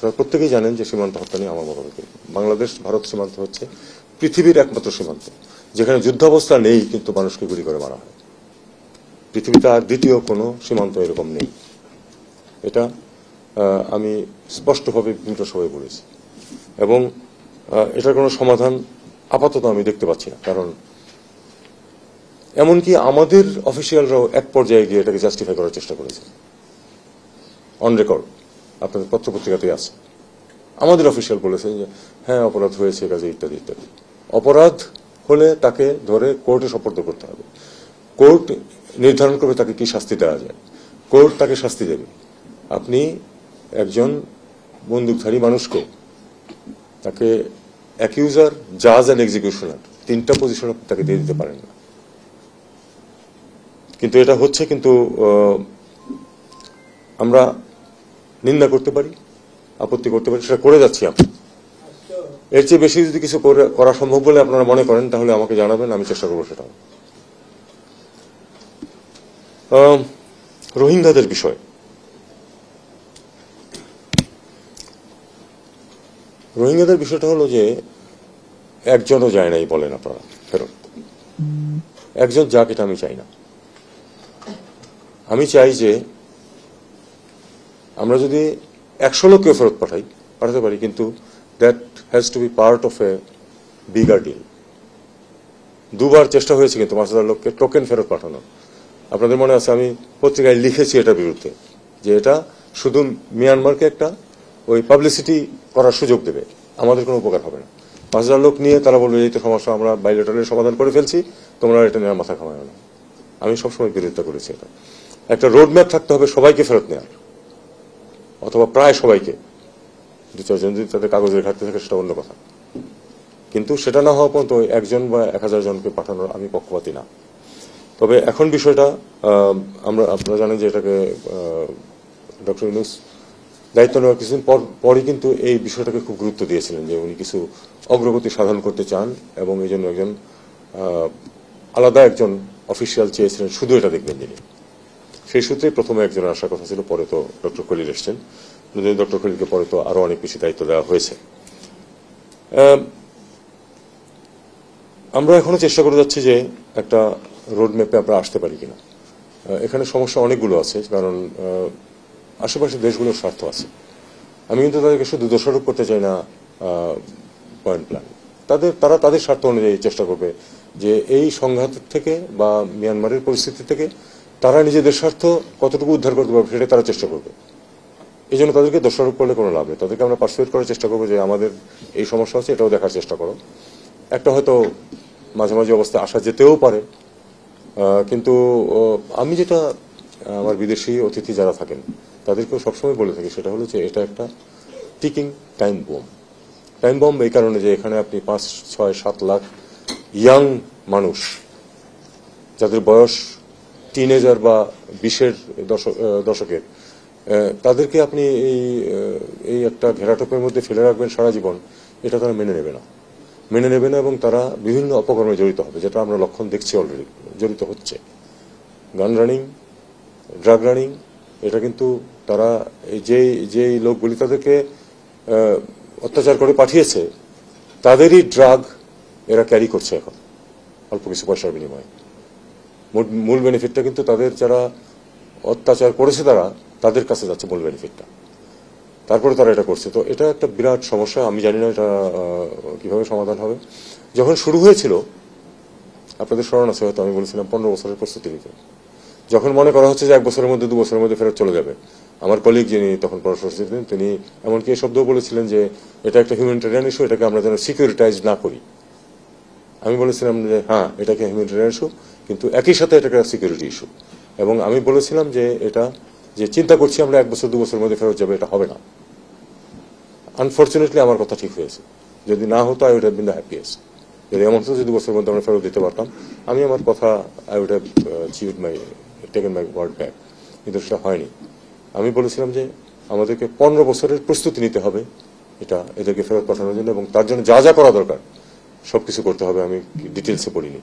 আপনারা প্রত্যেকেই জানেন যে সীমান্ত হত্যা নিয়ে আমার মতামত কি। বাংলাদেশ ভারত সীমান্ত হচ্ছে পৃথিবীর একমাত্র সীমান্ত যেখানে যুদ্ধাবস্থা নেই কিন্তু মানুষকে গুলি করে মারা হয়। পৃথিবীতে আর দ্বিতীয় কোনো সীমান্ত এরকম নেই। এটা আমি স্পষ্টভাবে বিভিন্ন সভায় বলেছি এবং এটার কোনো সমাধান আপাতত আমি দেখতে পাচ্ছি না। কারণ এমনকি আমাদের অফিসিয়ালরাও এক পর্যায়ে গিয়ে এটাকে জাস্টিফাই করার চেষ্টা করেছে, অন রেকর্ড, আপনাদের পত্রপত্রিকাতেই আছে। আমাদের অফিসিয়াল বলেছেন যে হ্যাঁ অপরাধ হয়েছে কাজে ইত্যাদি ইত্যাদি। অপরাধ হলে তাকে ধরে কোর্টে সোপর্দ করতে হবে, কোর্ট নির্ধারণ করবে তাকে কি শাস্তি দেওয়া যায়, কোর্ট তাকে শাস্তি দেবে। আপনি একজন বন্দুকধারী মানুষকে তাকে অ্যাকিউজার, জাজ অ্যান্ড এক্সিকিউশনার তিনটা পজিশন তাকে দিয়ে দিতে পারেন না। কিন্তু এটা হচ্ছে, কিন্তু আমরা নিন্দা করতে পারি, আপত্তি করতে পারি, সেটা করে যাচ্ছি আমরা। এর চেয়ে বেশি যদি কিছু করা সম্ভব বলে আপনারা মনে করেন তাহলে আমাকে জানাবেন, আমি চেষ্টা করবো সেটা। রোহিঙ্গাদের বিষয়, রোহিঙ্গাদের বিষয়টা হলো যে একজনও যায় নাই বলেন আপনারা ফেরত। একজন যাক এটা আমি চাই না। আমি চাই যে আমরা যদি 100 লোককেও ফেরত পাঠাতে পারি, কিন্তু that has to be part of a bigger deal. দুবার চেষ্টা হয়েছে কিন্তু 5,000 লোককে টোকেন ফেরত পাঠানো। আপনাদের মনে আছে আমি পত্রিকায় লিখেছি এটার বিরুদ্ধে, যে এটা শুধু মিয়ানমারকে একটা ওই পাবলিসিটি করার সুযোগ দেবে, আমাদের কোনো উপকার হবে না। 5,000 লোক নিয়ে তারা বলবে এই তো সমস্যা, আমরা বাইলেটারালি সমাধান করে ফেলছি, তোমরা এটা নিয়ে মাথা ঘামায় না। আমি সবসময় বিরোধিতা করেছি এটা। একটা রোডম্যাপ থাকতে হবে সবাইকে ফেরত নেওয়ার, অথবা প্রায় সবাইকে। 2-4 জন যদি তাদের কাগজের ঘাটতি থাকে সেটা অন্য কথা, কিন্তু সেটা না হওয়া পর্যন্ত 1 জন বা 1000 জনকে পাঠানোর আমি পক্ষপাতী না। তবে এখন বিষয়টা আপনারা জানেন যে এটাকে ডক্টর ইউনূস দায়িত্ব নেওয়ার কিছুদিন পরই কিন্তু এই বিষয়টাকে খুব গুরুত্ব দিয়েছিলেন, যে উনি কিছু অগ্রগতি সাধন করতে চান এবং এই জন্য একজন আলাদা একজন অফিসিয়াল চেয়েছিলেন, শুধু এটা দেখবেন যিনি। সেই সূত্রে প্রথমে একজনের আসার কথা ছিল, পরে তো ডক্টর খলিল এসছেন। ডক্টর খলিলকে পরে তো আরো অনেক বেশি দায়িত্ব দেওয়া হয়েছে। আমরা এখনো চেষ্টা করে যাচ্ছি যে একটা রোডম্যাপে আমরা আসতে পারি কিনা। এখানে সমস্যা অনেকগুলো আছে, কারণ আশেপাশের দেশগুলোর স্বার্থ আছে। আমি কিন্তু তাদেরকে শুধু দোষারোপ করতে চাই না পয়েন্ট প্ল্যান। তারা তাদের স্বার্থ অনুযায়ী চেষ্টা করবে যে এই সংঘাত থেকে বা মিয়ানমারের পরিস্থিতি থেকে তারা নিজেদের স্বার্থ কতটুকু উদ্ধার করতে পারবে সেটা তারা চেষ্টা করবে। এই জন্য তাদেরকে দোষারোপ করলে কোনো লাভ নেই। তাদেরকে আমরা পার্সুয়েট করার চেষ্টা করবো যে আমাদের এই সমস্যা আছে, এটাও দেখার চেষ্টা করো। একটা হয়তো মাঝে মাঝে অবস্থায় আসা যেতেও পারে, কিন্তু আমি যেটা আমার বিদেশি অতিথি যারা থাকেন তাদেরকেও সবসময় বলে থাকি, সেটা হলো যে এটা একটা ticking time bomb. Time bomb এই কারণে যে এখানে আপনি 5, 6, 7 লাখ ইয়াং মানুষ, যাদের বয়স টিনেজার বা 20-এর দশকের, তাদেরকে আপনি এই একটা ঘেরাটোপের মধ্যে ফেলে রাখবেন সারা জীবন, এটা তারা মেনে নেবে না এবং তারা বিভিন্ন অপকর্মে জড়িত হবে, যেটা আমরা লক্ষণ দেখছি, অলরেডি জড়িত হচ্ছে। গান রানিং, ড্রাগ রানিং, এটা কিন্তু তারা যেই লোকগুলি তাদেরকে অত্যাচার করে পাঠিয়েছে তাদেরই ড্রাগ এরা ক্যারি করছে এখন অল্প কিছু পয়সার বিনিময়ে। মূল বেনিফিটটা কিন্তু তাদের যারা অত্যাচার করেছে তাদের কাছে যাচ্ছে মূল বেনিফিটটা, তারপরে তারা এটা করছে। তো এটা একটা বিরাট সমস্যা। আমি জানি না এটা কিভাবে সমাধান হবে। যখন শুরু হয়েছিল, আপনাদের স্মরণ আছে হয়তো, আমি বলেছিলাম 15 বছরের প্রস্তুতি নিতে। যখন মনে করা হচ্ছে যে 1 বছরের মধ্যে 2 বছরের মধ্যে ফেরত চলে যাবে, আমার কলিগ যিনি তখন পররাষ্ট্র ছিলেন তিনি এমনকি এই শব্দও বলেছিলেন যে এটা একটা হিউম্যানিটেরিয়ান ইস্যু, এটাকে আমরা যেন সিকিউরিটাইজ না করি। আমি বলেছিলাম যে হ্যাঁ এটাকে হিউম্যানিটেরিয়ান ইস্যু, কিন্তু একই সাথে এটাকে সিকিউরিটি ইস্যু। এবং আমি বলেছিলাম যে এটা যে চিন্তা করছি আমরা 1 বছর 2 বছরের মধ্যে ফেরত যাবে, এটা হবে না। আনফর্চুনেটলি আমার কথা ঠিক হয়েছে। যদি না হতো I would have been the happiest. যদি এমন হতো যে 2 বছরের মধ্যে আমরা ফেরত দিতে পারতাম, আমি আমার কথা I would have taken my word back, কিন্তু সেটা হয়নি। আমি বলেছিলাম যে আমাদেরকে 15 বছরের প্রস্তুতি নিতে হবে এদেরকে ফেরত পাঠানোর জন্য, এবং তার জন্য যা যা করা দরকার সবকিছু করতে হবে। আমি ডিটেলসে বলিনি।